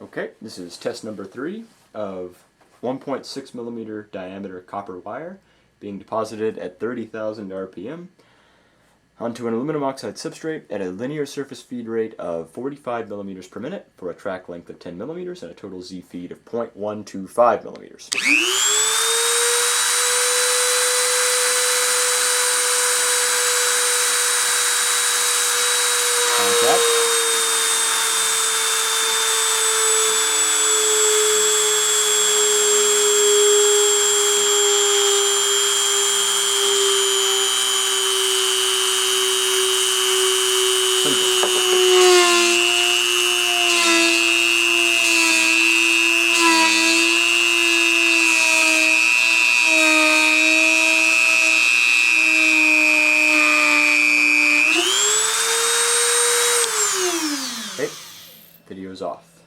Okay, this is test number 3 of 1.6 millimeter diameter copper wire being deposited at 30,000 RPM onto an aluminum oxide substrate at a linear surface feed rate of 45 millimeters per minute for a track length of 10 millimeters and a total Z feed of 0.125 millimeters. Contact. Okay, video's off.